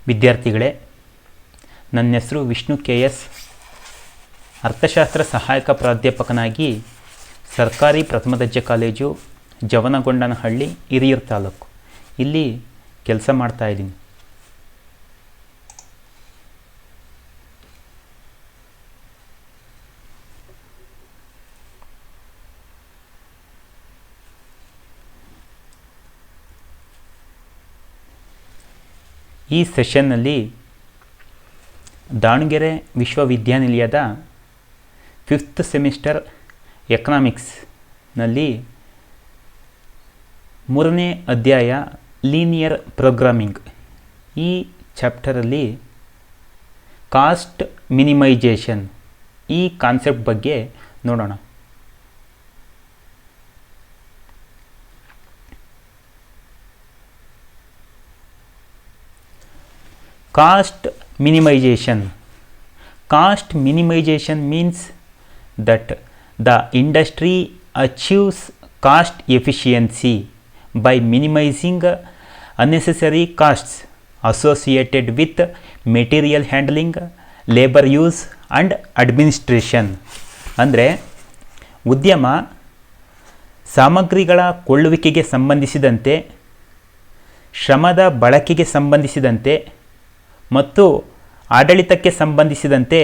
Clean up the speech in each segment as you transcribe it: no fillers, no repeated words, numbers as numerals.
ವಿದ್ಯಾರ್ಥಿಗಳೇ, ನನ್ನ ಹೆಸರು ವಿಷ್ಣು KS. ಅರ್ಥಶಾಸ್ತ್ರ ಸಹಾಯಕ ಪ್ರಾಧ್ಯಾಪಕನಾಗಿ ಸರ್ಕಾರಿ ಪ್ರಥಮ ದರ್ಜೆ ಕಾಲೇಜು ಜವನಗೊಂಡನಹಳ್ಳಿ, ಹಿರಿಯೂರು ತಾಲೂಕು ಇಲ್ಲಿ ಕೆಲಸ ಮಾಡ್ತಾಯಿದ್ದೀನಿ. ಈ ಸೆಷನ್ನಲ್ಲಿ ದಾವಣಗೆರೆ ವಿಶ್ವವಿದ್ಯಾನಿಲಯದ 5th ಸೆಮಿಸ್ಟರ್ ಎಕನಾಮಿಕ್ಸ್ನಲ್ಲಿ 3ನೇ ಅಧ್ಯಾಯ ಲೀನಿಯರ್ ಪ್ರೋಗ್ರಾಮಿಂಗ್ ಈ ಚಾಪ್ಟರಲ್ಲಿ ಕಾಸ್ಟ್ ಮಿನಿಮೈಜೇಷನ್ ಈ ಕಾನ್ಸೆಪ್ಟ್ ಬಗ್ಗೆ ನೋಡೋಣ. Cost minimization. Cost minimization means that the industry achieves cost efficiency by minimizing unnecessary costs associated with material handling, labor use and administration. ಅಂದರೆ ಉದ್ಯಮ ಸಾಮಗ್ರಿಗಳ ಕೊಳ್ಳುವಿಕೆಗೆ ಸಂಬಂಧಿಸಿದಂತೆ, ಶ್ರಮದ ಬಳಕೆಗೆ ಸಂಬಂಧಿಸಿದಂತೆ ಮತ್ತು ಆಡಳಿತಕ್ಕೆ ಸಂಬಂಧಿಸಿದಂತೆ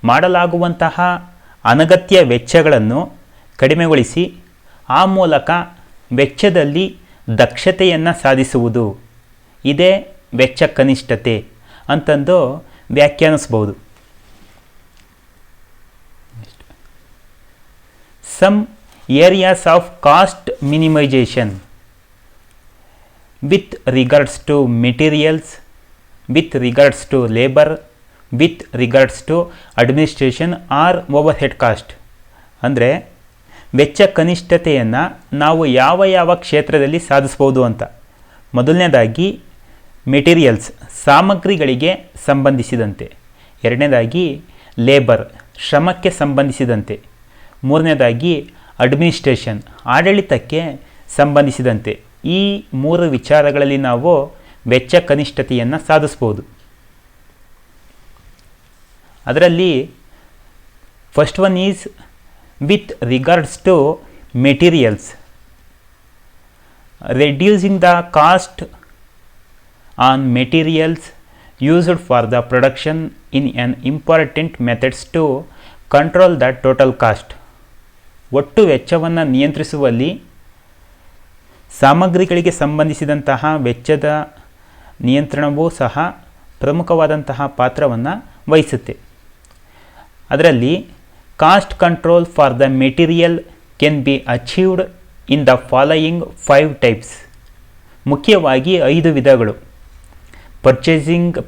ಮಾಡಲಾಗುವಂತಹ ಅನಗತ್ಯ ವೆಚ್ಚಗಳನ್ನು ಕಡಿಮೆಗೊಳಿಸಿ ಆ ಮೂಲಕ ವೆಚ್ಚದಲ್ಲಿ ದಕ್ಷತೆಯನ್ನು ಸಾಧಿಸುವುದು, ಇದೇ ವೆಚ್ಚ ಕನಿಷ್ಠತೆ ಅಂತಂದು ವ್ಯಾಖ್ಯಾನಿಸಬಹುದು. Some areas of cost minimisation with regards to materials, with regards to labor, with regards to administration or overhead cost. ಅಂದರೆ ವೆಚ್ಚ ಕನಿಷ್ಠತೆಯನ್ನು ನಾವು ಯಾವ ಕ್ಷೇತ್ರದಲ್ಲಿ ಸಾಧಿಸ್ಬೋದು ಅಂತ. ಮೊದಲನೇದಾಗಿ ಮೆಟೀರಿಯಲ್ಸ್ ಸಾಮಗ್ರಿಗಳಿಗೆ ಸಂಬಂಧಿಸಿದಂತೆ, ಎರಡನೇದಾಗಿ ಲೇಬರ್ ಶ್ರಮಕ್ಕೆ ಸಂಬಂಧಿಸಿದಂತೆ, ಮೂರನೇದಾಗಿ ಅಡ್ಮಿನಿಸ್ಟ್ರೇಷನ್ ಆಡಳಿತಕ್ಕೆ ಸಂಬಂಧಿಸಿದಂತೆ. ಈ 3 ವಿಚಾರಗಳಲ್ಲಿ ನಾವು ವೆಚ್ಚ ಕನಿಷ್ಠತೆಯನ್ನು ಸಾಧಿಸ್ಬೋದು. ಅದರಲ್ಲಿ first one is with regards to materials, reducing the cost on materials used for the production in an important methods to control the total cost. ಒಟ್ಟು ವೆಚ್ಚವನ್ನು ನಿಯಂತ್ರಿಸುವಲ್ಲಿ ಸಾಮಗ್ರಿಗಳಿಗೆ ಸಂಬಂಧಿಸಿದಂತಹ ವೆಚ್ಚದ ನಿಯಂತ್ರಣವೂ ಸಹ ಪ್ರಮುಖವಾದಂತಹ ಪಾತ್ರವನ್ನು ವಹಿಸುತ್ತೆ. ಅದರಲ್ಲಿ cost control for the material can be achieved in the following 5 types. ಮುಖ್ಯವಾಗಿ 5 ವಿಧಗಳು: purchasing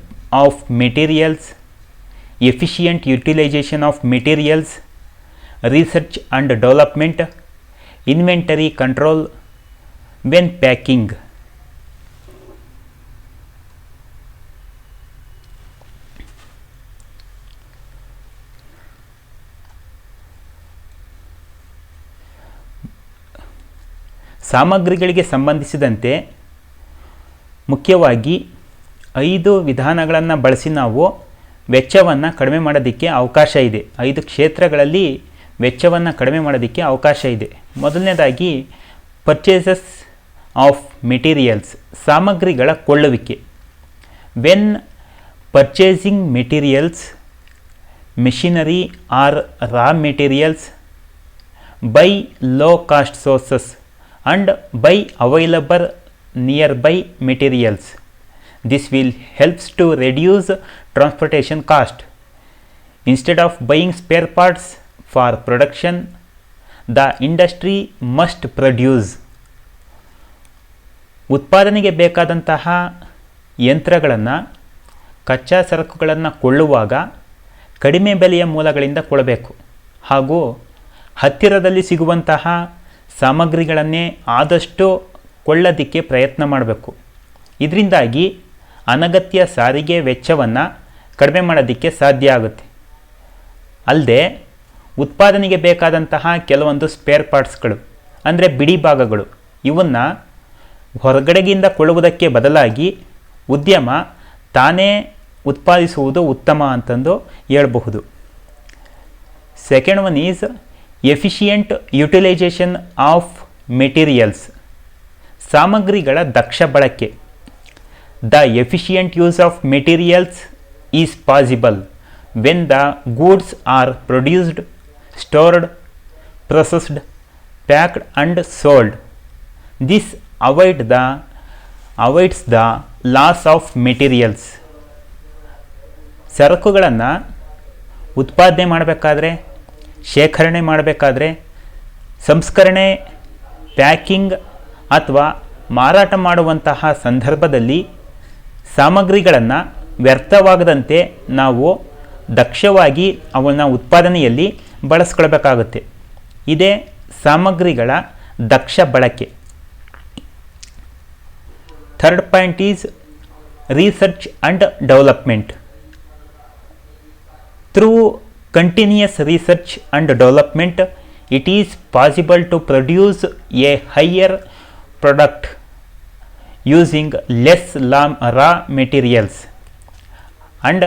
of materials, efficient utilisation of materials, research and development, inventory control when packing. ಸಾಮಗ್ರಿಗಳಿಗೆ ಸಂಬಂಧಿಸಿದಂತೆ ಮುಖ್ಯವಾಗಿ 5 ವಿಧಾನಗಳನ್ನು ಬಳಸಿ ನಾವು ವೆಚ್ಚವನ್ನು ಕಡಿಮೆ ಮಾಡೋದಕ್ಕೆ ಅವಕಾಶ ಇದೆ. 5 ಕ್ಷೇತ್ರಗಳಲ್ಲಿ ವೆಚ್ಚವನ್ನು ಕಡಿಮೆ ಮಾಡೋದಕ್ಕೆ ಅವಕಾಶ ಇದೆ. ಮೊದಲನೇದಾಗಿ ಪರ್ಚೇಸಸ್ ಆಫ್ ಮೆಟೀರಿಯಲ್ಸ್ ಸಾಮಗ್ರಿಗಳ ಕೊಳ್ಳುವಿಕೆ. When purchasing materials, machinery or raw materials by low cost sources and by available nearby materials. This will helps to reduce transportation cost. Instead of buying spare parts for production, the industry must produce. ಉತ್ಪಾದನೆಗೆ ಬೇಕಾದಂತಹ ಯಂತ್ರಗಳನ್ನು, ಕಚ್ಚಾ ಸರಕುಗಳನ್ನು ಕೊಳ್ಳುವಾಗ ಕಡಿಮೆ ಬೆಲೆಯ ಮೂಲಗಳಿಂದ ಕೊಳ್ಳಬೇಕು ಹಾಗೂ ಹತ್ತಿರದಲ್ಲಿ ಸಿಗುವಂತಹ ಸಾಮಗ್ರಿಗಳನ್ನೇ ಆದಷ್ಟು ಕೊಳ್ಳೋದಕ್ಕೆ ಪ್ರಯತ್ನ ಮಾಡಬೇಕು. ಇದರಿಂದಾಗಿ ಅನಗತ್ಯ ಸಾರಿಗೆ ವೆಚ್ಚವನ್ನು ಕಡಿಮೆ ಮಾಡೋದಕ್ಕೆ ಸಾಧ್ಯ ಆಗುತ್ತೆ. ಅಲ್ಲದೆ ಉತ್ಪಾದನೆಗೆ ಬೇಕಾದಂತಹ ಕೆಲವೊಂದು ಸ್ಪೇರ್ ಪಾರ್ಟ್ಸ್ಗಳು ಅಂದರೆ ಬಿಡಿ ಭಾಗಗಳು ಇವನ್ನು ಹೊರಗಡೆಗಿಂದ ಕೊಳ್ಳುವುದಕ್ಕೆ ಬದಲಾಗಿ ಉದ್ಯಮ ತಾನೇ ಉತ್ಪಾದಿಸುವುದು ಉತ್ತಮ ಅಂತಂದು ಹೇಳಬಹುದು. Second one is efficient utilisation of materials, ಸಾಮಗ್ರಿಗಳ ದಕ್ಷ ಬಳಕೆ. The efficient use of materials is possible when the goods are produced, stored, processed, packed and sold. This avoids the loss of materials. ಸರಕುಗಳನ್ನು ಉತ್ಪಾದನೆ ಮಾಡಬೇಕಾದ್ರೆ, ಶೇಖರಣೆ ಮಾಡಬೇಕಾದ್ರೆ, ಸಂಸ್ಕರಣೆ, ಪ್ಯಾಕಿಂಗ್ ಅಥವಾ ಮಾರಾಟ ಮಾಡುವಂತಹ ಸಂದರ್ಭದಲ್ಲಿ ಸಾಮಗ್ರಿಗಳನ್ನು ವ್ಯರ್ಥವಾಗದಂತೆ ನಾವು ದಕ್ಷವಾಗಿ ಅವನ್ನು ಉತ್ಪಾದನೆಯಲ್ಲಿ ಬಳಸ್ಕೊಳ್ಬೇಕಾಗುತ್ತೆ. ಇದೇ ಸಾಮಗ್ರಿಗಳ ದಕ್ಷ ಬಳಕೆ. Third point is research and development. Through continuous research and development it is possible to produce a higher product using less raw materials, and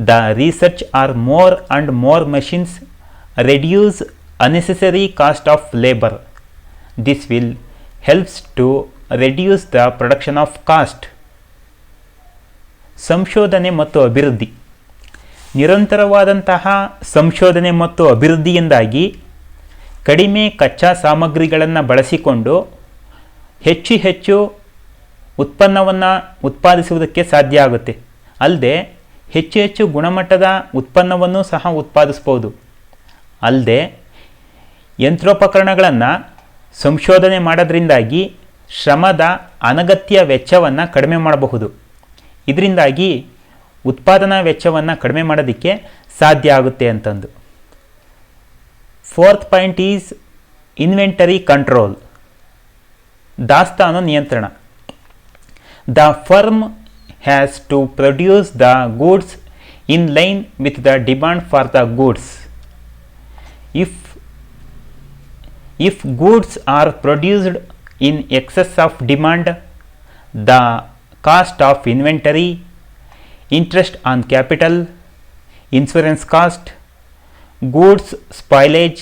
the research are more and more machines reduce unnecessary cost of labor. This will helps to reduce the production of cost. ಸಂಶೋಧನೆ ಮತ್ತು ಅಭಿವೃದ್ಧಿ. ನಿರಂತರವಾದಂತಹ ಸಂಶೋಧನೆ ಮತ್ತು ಅಭಿವೃದ್ಧಿಯಿಂದಾಗಿ ಕಡಿಮೆ ಕಚ್ಚಾ ಸಾಮಗ್ರಿಗಳನ್ನು ಬಳಸಿಕೊಂಡು ಹೆಚ್ಚು ಹೆಚ್ಚು ಉತ್ಪನ್ನವನ್ನು ಉತ್ಪಾದಿಸುವುದಕ್ಕೆ ಸಾಧ್ಯ ಆಗುತ್ತೆ. ಅಲ್ಲದೆ ಹೆಚ್ಚು ಹೆಚ್ಚು ಗುಣಮಟ್ಟದ ಉತ್ಪನ್ನವನ್ನು ಸಹ ಉತ್ಪಾದಿಸ್ಬೋದು. ಅಲ್ಲದೆ ಯಂತ್ರೋಪಕರಣಗಳನ್ನು ಸಂಶೋಧನೆ ಮಾಡೋದ್ರಿಂದಾಗಿ ಶ್ರಮದ ಅನಗತ್ಯ ವೆಚ್ಚವನ್ನು ಕಡಿಮೆ ಮಾಡಬಹುದು. ಇದರಿಂದಾಗಿ ಉತ್ಪಾದನಾ ವೆಚ್ಚವನ್ನು ಕಡಿಮೆ ಮಾಡೋದಕ್ಕೆ ಸಾಧ್ಯ ಆಗುತ್ತೆ ಅಂತಂದು. Fourth point is inventory control, ದಾಸ್ತಾನು ನಿಯಂತ್ರಣ. The firm has to produce the goods in line with the demand for the goods. If goods are produced in excess of demand, the cost of inventory, interest on capital, insurance cost, goods spoilage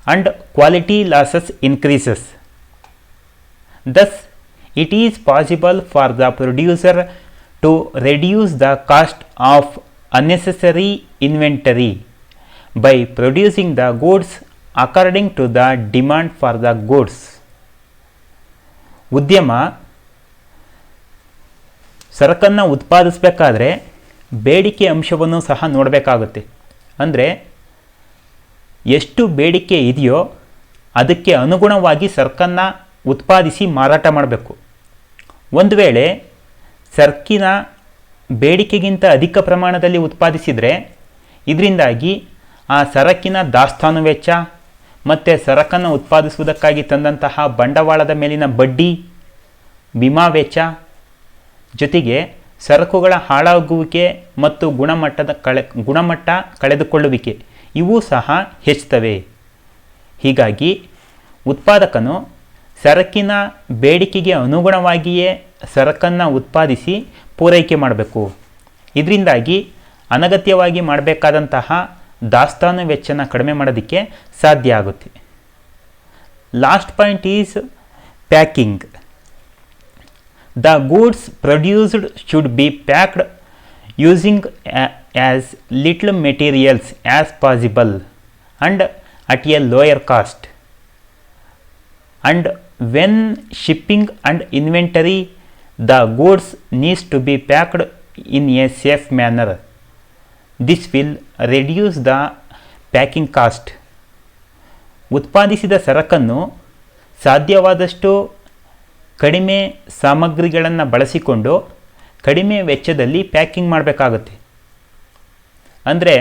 and quality losses increases. Thus, it is possible for the producer to reduce the cost of unnecessary inventory by producing the goods according to the demand for the goods. ಉದ್ಯಮ ಸರಕನ್ನು ಉತ್ಪಾದಿಸಬೇಕಾದ್ರೆ ಬೇಡಿಕೆ ಅಂಶವನ್ನು ಸಹ ನೋಡಬೇಕಾಗುತ್ತೆ. ಅಂದರೆ ಎಷ್ಟು ಬೇಡಿಕೆ ಇದೆಯೋ ಅದಕ್ಕೆ ಅನುಗುಣವಾಗಿ ಸರಕನ್ನು ಉತ್ಪಾದಿಸಿ ಮಾರಾಟ ಮಾಡಬೇಕು. ಒಂದು ವೇಳೆ ಸರಕಿನ ಬೇಡಿಕೆಗಿಂತ ಅಧಿಕ ಪ್ರಮಾಣದಲ್ಲಿ ಉತ್ಪಾದಿಸಿದರೆ ಇದರಿಂದಾಗಿ ಆ ಸರಕಿನ ದಾಸ್ತಾನು ವೆಚ್ಚ ಮತ್ತು ಸರಕನ್ನು ಉತ್ಪಾದಿಸುವುದಕ್ಕಾಗಿ ತಂದಂತಹ ಬಂಡವಾಳದ ಮೇಲಿನ ಬಡ್ಡಿ, ವಿಮಾ ವೆಚ್ಚ, ಜೊತೆಗೆ ಸರಕುಗಳ ಹಾಳಾಗುವಿಕೆ ಮತ್ತು ಗುಣಮಟ್ಟ ಕಳೆದುಕೊಳ್ಳುವಿಕೆ ಇವು ಸಹ ಹೆಚ್ಚುತ್ತವೆ. ಹೀಗಾಗಿ ಉತ್ಪಾದಕನು ಸರಕಿನ ಬೇಡಿಕೆಗೆ ಅನುಗುಣವಾಗಿಯೇ ಸರಕನ್ನು ಉತ್ಪಾದಿಸಿ ಪೂರೈಕೆ ಮಾಡಬೇಕು. ಇದರಿಂದಾಗಿ ಅನಗತ್ಯವಾಗಿ ಮಾಡಬೇಕಾದಂತಹ ದಾಸ್ತಾನು ವೆಚ್ಚನ ಕಡಿಮೆ ಮಾಡೋದಕ್ಕೆ ಸಾಧ್ಯ ಆಗುತ್ತೆ. Last point is packing. The goods produced should be packed using as little materials as possible and at a lower cost. And when shipping and inventory, the goods needs to be packed in a safe manner. This will reduce the packing cost. ಉತ್ಪಾದಿಸಿದ ಸರಕನ್ನು ಸಾಧ್ಯವಾದಷ್ಟು ಕಡಿಮೆ ಸಾಮಗ್ರಿಗಳನ್ನು ಬಳಸಿಕೊಂಡು ಕಡಿಮೆ ವೆಚ್ಚದಲ್ಲಿ packing ಮಾಡಬೇಕಾಗುತ್ತೆ. ಅಂದರೆ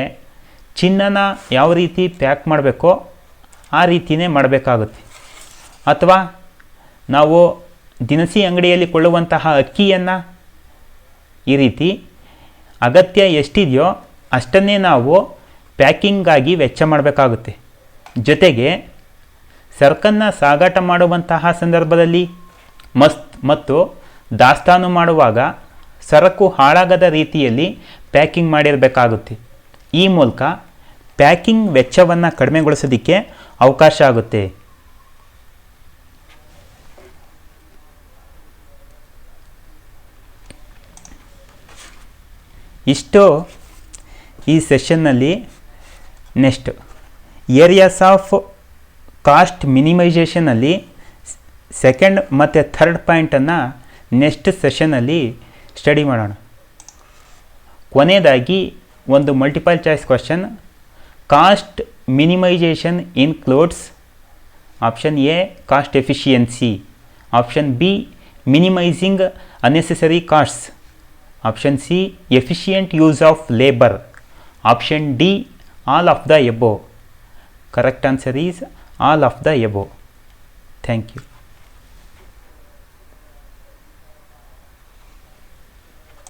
ಚಿನ್ನನ ಯಾವ ರೀತಿ ಪ್ಯಾಕ್ ಮಾಡಬೇಕೋ ಆ ರೀತಿಯೇ ಮಾಡಬೇಕಾಗುತ್ತೆ. ಅಥವಾ ನಾವು ದಿನಸಿ ಅಂಗಡಿಯಲ್ಲಿ ಕೊಳ್ಳುವಂತಹ ಅಕ್ಕಿಯನ್ನು ಈ ರೀತಿ ಅಗತ್ಯ ಎಷ್ಟಿದೆಯೋ ಅಷ್ಟನ್ನೇ ನಾವು ಪ್ಯಾಕಿಂಗಾಗಿ ವೆಚ್ಚ ಮಾಡಬೇಕಾಗುತ್ತೆ. ಜೊತೆಗೆ ಸರಕನ್ನು ಸಾಗಾಟ ಮಾಡುವಂತಹ ಸಂದರ್ಭದಲ್ಲಿ ಮತ್ತು ದಾಸ್ತಾನು ಮಾಡುವಾಗ ಸರಕು ಹಾಳಾಗದ ರೀತಿಯಲ್ಲಿ ಪ್ಯಾಕಿಂಗ್ ಮಾಡಿರಬೇಕಾಗುತ್ತೆ. ಈ ಮೂಲಕ ಪ್ಯಾಕಿಂಗ್ ವೆಚ್ಚವನ್ನು ಕಡಿಮೆಗೊಳಿಸೋದಕ್ಕೆ ಅವಕಾಶ ಆಗುತ್ತೆ. ಇಷ್ಟು ಈ ಸೆಷನ್ನಲ್ಲಿ. ನೆಕ್ಸ್ಟ್ ಏರಿಯಾಸ್ ಆಫ್ ಕಾಸ್ಟ್ ಮಿನಿಮೈಸೇಷನಲ್ಲಿ ಸೆಕೆಂಡ್ ಮತ್ತು ಥರ್ಡ್ ಪಾಯಿಂಟನ್ನು ನೆಕ್ಸ್ಟ್ ಸೆಷನ್ನಲ್ಲಿ ಸ್ಟಡಿ ಮಾಡೋಣ. ಕೊನೆಯದಾಗಿ ಒಂದು multiple choice question. Cost minimisation includes option A cost efficiency, option B minimising unnecessary costs, option C efficient use of labour, option D all of the above. Correct answer is all of the above. Thank you.